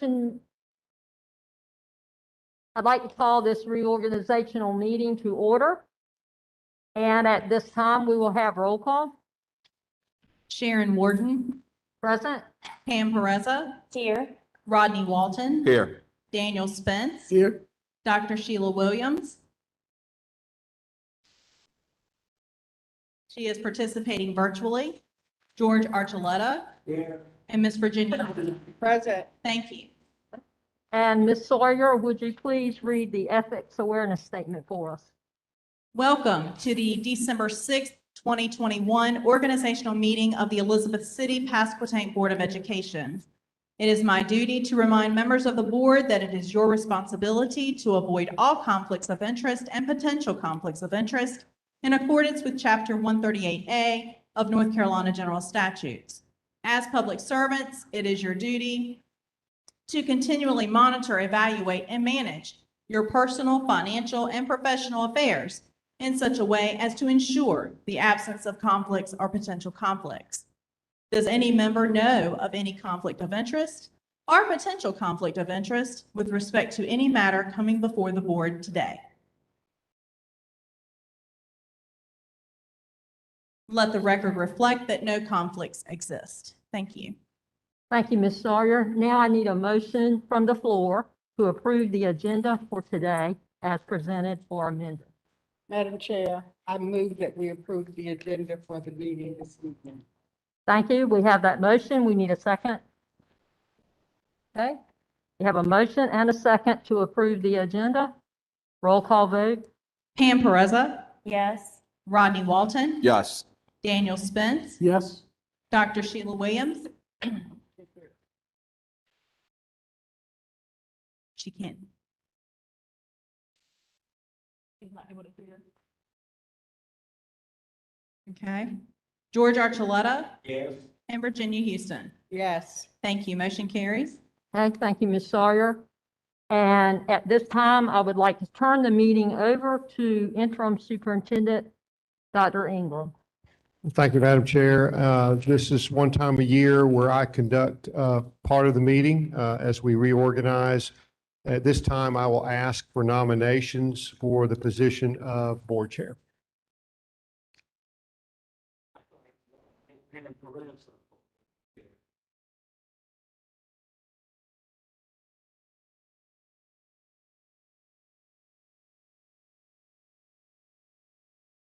I'd like to call this reorganizational meeting to order. And at this time, we will have roll call. Sharon Warden, Present. Pam Pereza, Here. Rodney Walton. Here. Daniel Spence. Here. Dr. Sheila Williams. She is participating virtually. George Archuleta. Here. And Miss Virginia. Present. Thank you. And Ms. Sawyer, would you please read the ethics awareness statement for us? Welcome to the December 6th, 2021 organizational meeting of the Elizabeth City Pasquotank Board of Education. It is my duty to remind members of the board that it is your responsibility to avoid all conflicts of interest and potential conflicts of interest in accordance with Chapter 138A of North Carolina General Statutes. As public servants, it is your duty to continually monitor, evaluate, and manage your personal, financial, and professional affairs in such a way as to ensure the absence of conflicts or potential conflicts. Does any member know of any conflict of interest or potential conflict of interest with respect to any matter coming before the board today? Let the record reflect that no conflicts exist. Thank you. Thank you, Ms. Sawyer. Now I need a motion from the floor to approve the agenda for today as presented or amended. Madam Chair, I move that we approve the agenda for the meeting this evening. Thank you. We have that motion. We need a second. Okay. We have a motion and a second to approve the agenda. Roll call vote. Pam Pereza, Yes. Rodney Rodney Walton, Yes. Daniel Spence, Yes. Dr. Sheila Williams. She can't. She's not able to hear. Okay. George Archuleta Yes. and Virginia Houston. Yes. Thank you. Motion carries. Okay, thank you, Ms. Sawyer. And at this time, I would like to turn the meeting over to Interim Superintendent Dr. Ingram. Thank you, Madam Chair. This is one time a year where I conduct part of the meeting as we reorganize. At this time, I will ask for nominations for the position of board chair.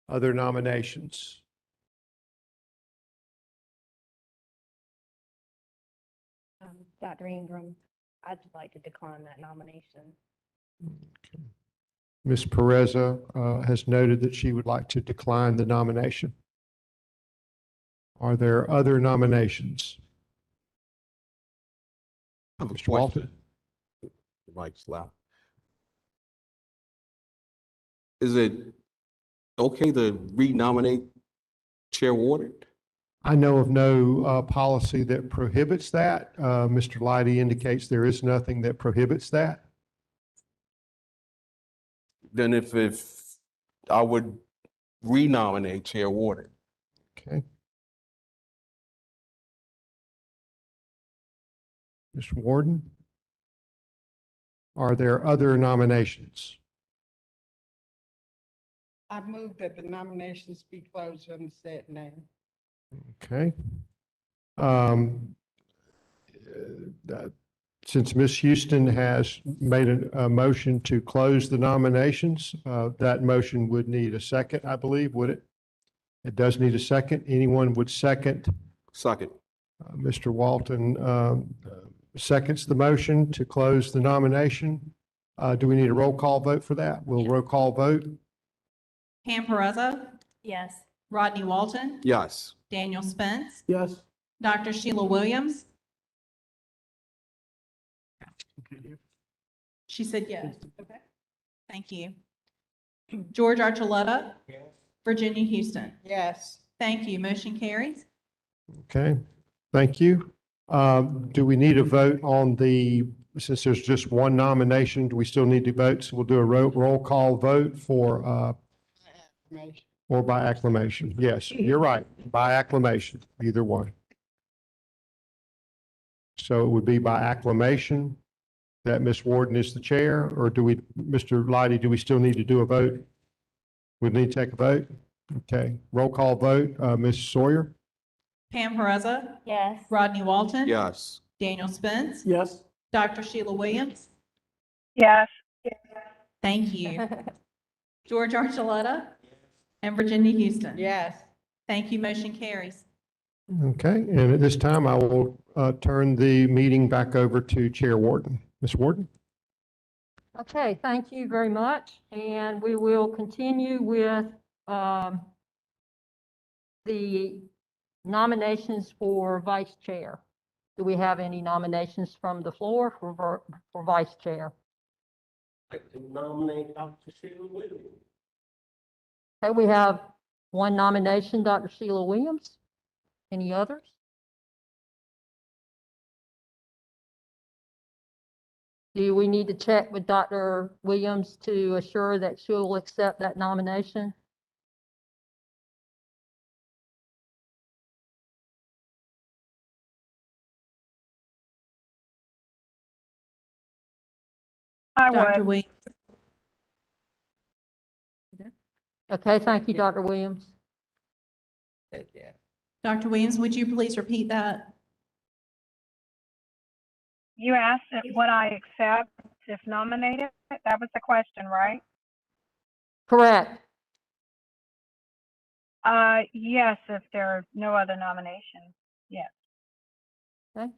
Other nominations? Dr. Ingram, I'd like to decline that nomination. Ms. Pereza has noted that she would like to decline the nomination. Are there other nominations? I have a Mr. Walton? question. The mic's loud. Is it okay to renominate Chair Warden? I know of no policy that prohibits that. Mr. Leidy indicates there is nothing that prohibits that. Then if I would renominate Chair Warden. Okay. Mr. Warden? Are there other nominations? I move that the nominations be closed on the said name. Okay. Since Ms. Houston has made a motion to close the nominations, that motion would need a second, I believe, would it? It does need a second. Anyone would second? Second. Mr. Walton seconds the motion to close the nomination. Do we need a roll call vote for that? We'll roll call vote. Pam Pereza, Yes. Rodney Walton, Yes. Daniel Spence, Yes. Dr. Sheila Williams. She said yes. Okay. Thank you. George Archuleta. Virginia Houston. Yes. Thank you. Motion carries. Okay, thank you. Do we need a vote on since there's just one nomination, do we still need to vote? So we'll do a roll call vote or by acclamation. Yes, you're right, by acclamation, either one. So it would be by acclamation. that Ms. Warden is the chair, or do we, Mr. Leidy, do we still need to do a vote? We need to take a vote? Okay, roll call vote. Ms. Sawyer? Pam Pereza, Yes. Rodney Walton. Yes. Daniel Spence, Yes. Dr. Sheila Williams. Yes. Thank you. George Archuleta and Virginia Houston. Yes. Thank you. Motion carries. Okay, and at this time, I will turn the meeting back over to Chair Warden. Ms. Warden? Okay, thank you very much. And we will continue with the nominations for vice chair. Do we have any nominations from the floor for vice chair? I can nominate Dr. Sheila Williams. Okay, we have one nomination, Dr. Sheila Williams. Any others? Do we need to check with Dr. Williams to assure that she'll accept that nomination? Dr. Williams. Okay, thank you, Dr. Williams. Yeah. Dr. Williams, would you please repeat that? You asked if what I accept if nominated? That was the question, right? Correct. Yes, if there are no other nominations. Yes. Okay.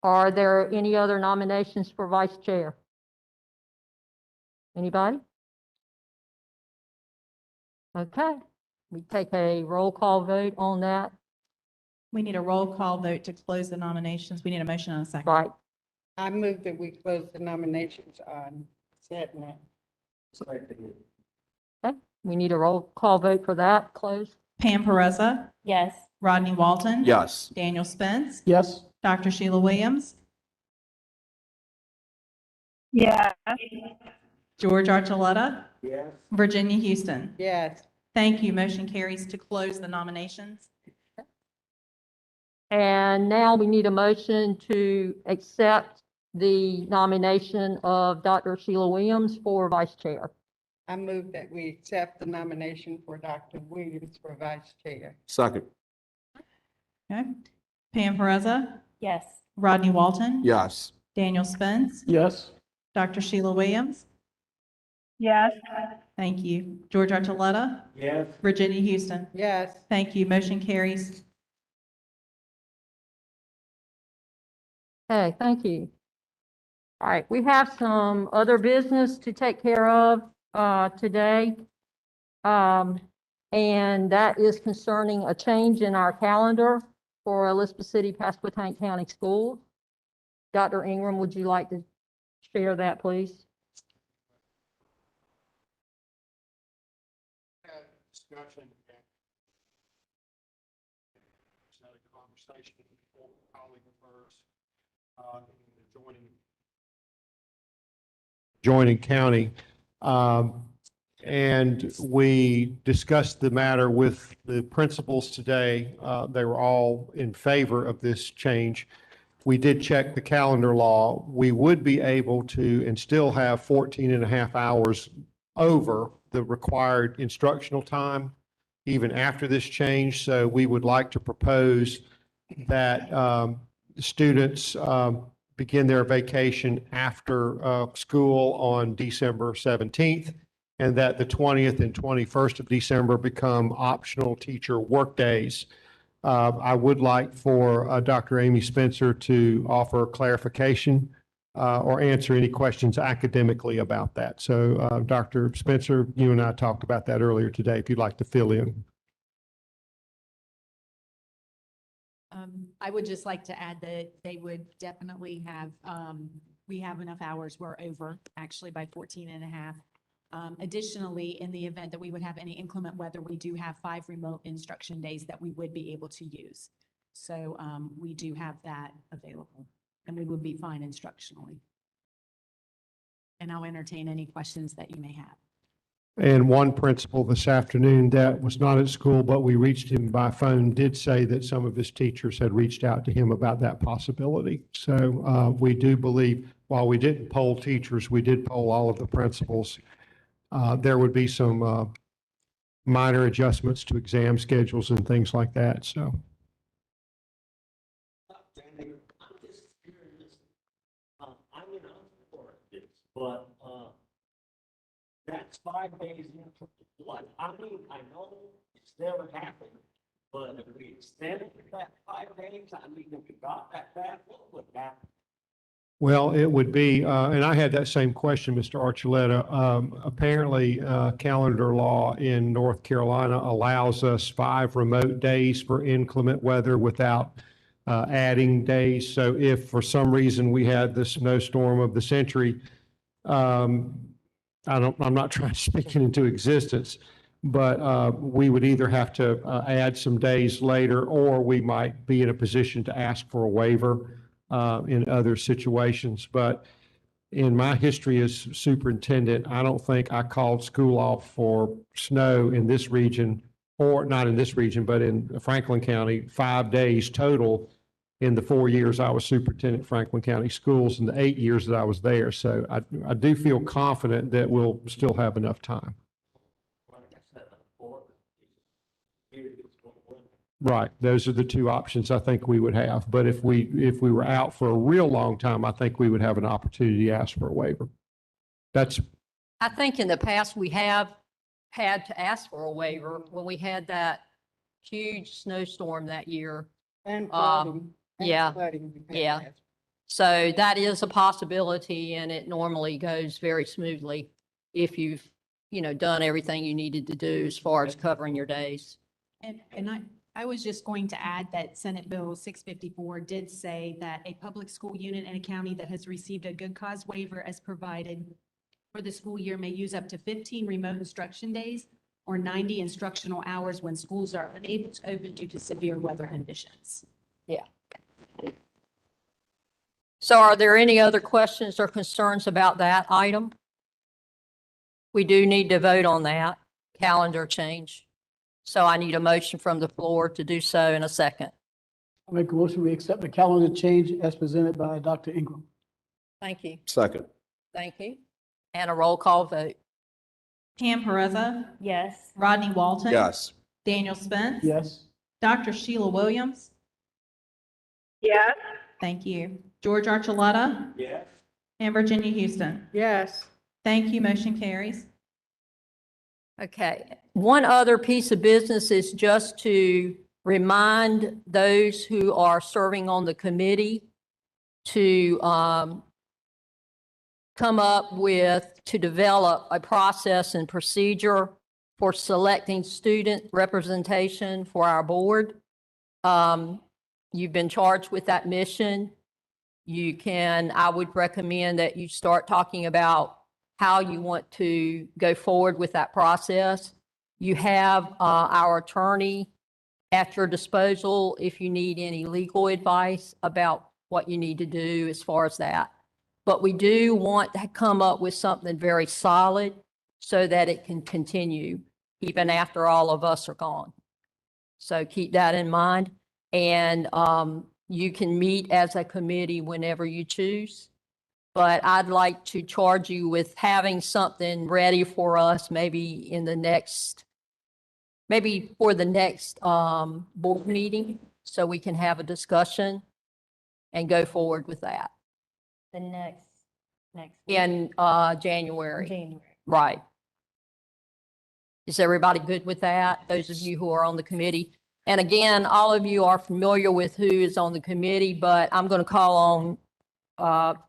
Are there any other nominations for vice chair? Anybody? Okay, we take a roll call vote on that. We need a roll call vote to close the nominations. We need a motion and a second. Right, I move that we close the nominations on Sedna. okay, we need a roll call vote for that, close. Pam Pereza, Yes. Rodney Walton. Yes. Daniel Spence, Yes. Dr. Sheila Williams, Yes. George Archuleta, Yes. Virginia Houston. Yes. Thank you. Motion carries to close the nominations. And now we need a motion to accept the nomination of Dr. Sheila Williams for vice chair. I move that we accept the nomination for Dr. Williams for vice chair. Second. Okay. Pam Pereza, Yes. Rodney Walton. Yes. Daniel Spence, Yes. Dr. Sheila Williams. Yes. Thank you. George Archuleta, Yes. Virginia Houston. Yes. Thank you. Motion carries. Okay, thank you. All right, we have some other business to take care of today. And that is concerning a change in our calendar for Elizabeth City, Pasquotank County Schools. Dr. Ingram, would you like to share that, please? Discussion. Had a conversation before a colleague of hers, in the adjoining county. And we discussed the matter with the principals today. They were all in favor of this change. We did check the calendar law. We would be able to and still have 14 and a half hours over the required instructional time, even after this change. So we would like to propose that students begin their vacation after school on December 17th, and that the 20th and 21st of December become optional teacher workdays. I would like for Dr. Amy Spencer to offer clarification or answer any questions academically about that. So Dr. Spencer, you and I talked about that earlier today, if you'd like to fill in. I would just like to add that they would definitely have, we have enough hours, we're over actually by 14 and a half. Additionally, in the event that we would have any inclement weather, we do have 5 remote instruction days that we would be able to use. So we do have that available and we would be fine instructionally. And I'll entertain any questions that you may have. And one principal this afternoon that was not at school, but we reached him by phone, did say that some of his teachers had reached out to him about that possibility. So we do believe, while we didn't poll teachers, we did poll all of the principals. There would be some minor adjustments to exam schedules and things like that, so. I'm just curious. I'm in for this, but, that's 5 days into what? I mean, I know it's never happened, but if we extended that 5 days, I mean, if we got that back, what would happen? Well, it would be, and I had that same question, Mr. Archuleta. Apparently, calendar law in North Carolina allows us 5 remote days for inclement weather without adding days. So if for some reason we had the snowstorm of the century, I'm not trying to speak it into existence, but we would either have to add some days later, or we might be in a position to ask for a waiver in other situations. But in my history as superintendent, I don't think I called school off for snow in this region, or not in this region, but in Franklin County, 5 days total in the 4 years I was superintendent of Franklin County Schools and the 8 years that I was there. So I do feel confident that we'll still have enough time. Like I said before, it's Right. Those are the two options I think we would have. But if we were out for a real long time, I think we would have an opportunity to ask for a waiver. That's, I think in the past, we have had to ask for a waiver when we had that huge snowstorm that year. And flooding. and yeah, flooding we had yeah. last. So that is a possibility, and it normally goes very smoothly if you've, done everything you needed to do as far as covering your days. And I was just going to add that Senate Bill 654 did say that a public school unit in a county that has received a good cause waiver as provided for the school year may use up to 15 remote instruction days or 90 instructional hours when schools are unable to open due to severe weather conditions. So are there any other questions or concerns about that item? We do need to vote on that calendar change. So I need a motion from the floor to do so in a second. I make a motion, we accept the calendar change as presented by Dr. Ingram. Thank you. Second. Thank you. And a roll call vote. Pam Perezza, Yes. Rodney Walton. Yes. Daniel Spence. Yes. Dr. Sheila Williams. Yes. Thank you. George Archuleta Yes. and Virginia Houston. Yes, Thank you. Motion carries. Okay. One other piece of business is just to remind those who are serving on the committee to come up with, to develop a process and procedure for selecting student representation for our board. You've been charged with that mission. I would recommend that you start talking about how you want to go forward with that process. You have our attorney at your disposal if you need any legal advice about what you need to do as far as that. But we do want to come up with something very solid so that it can continue even after all of us are gone. So keep that in mind. And you can meet as a committee whenever you choose. But I'd like to charge you with having something ready for us maybe for the next board meeting, so we can have a discussion and go forward with that The next week. in January. January. Right. Is everybody good with that? Those of you who are on the committee? And again, all of you are familiar with who is on the committee, but I'm going to call on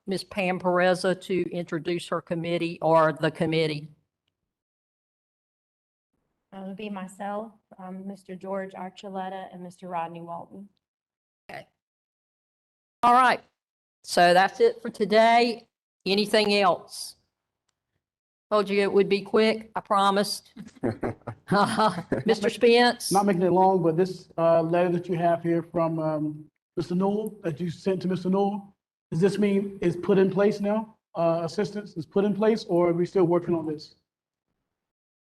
Ms. Pam Perezza to introduce her committee or the committee. It would be myself, Mr. George Archuleta, and Mr. Rodney Walton. All right. So that's it for today. Anything else? Told you it would be quick. I promised. Mr. Spence? Not making it long, but this letter that you have here from Mr. Newell, that you sent to Mr. Newell, does this mean it's put in place now? Assistance is put in place, or are we still working on this?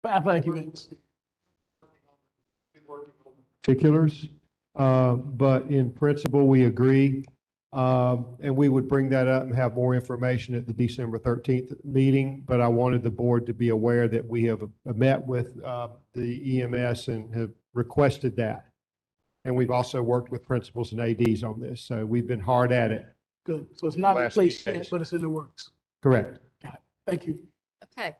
for athletic events. Particulars, but in principle, we agree. And we would bring that up and have more information at the December 13th meeting. But I wanted the board to be aware that we have met with the EMS and have requested that. And we've also worked with principals and ADs on this. So we've been hard at it. Good. So it's not in Last place few yet, days. but it's in the works. Correct. Thank you. Okay.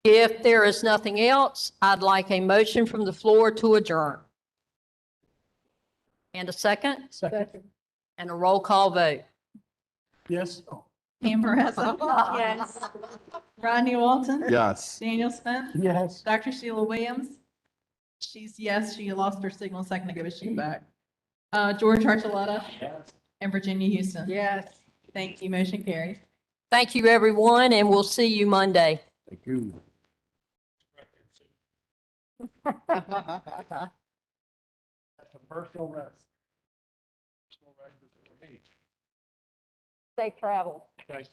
If there is nothing else, I'd like a motion from the floor to adjourn. And a second, Second. and a roll call vote. Yes. Pam Pereza. Yes. Rodney Walton. Yes. Daniel Smith. Yes. Dr. Sheila Williams. She's yes, she lost her signal a second ago, but she's back. George Archuleta and Virginia Houston. Yes. Thank you. Motion carries. Thank you, everyone, and we'll see you Monday. Thank you. Personal rest. Safe travel. Okay.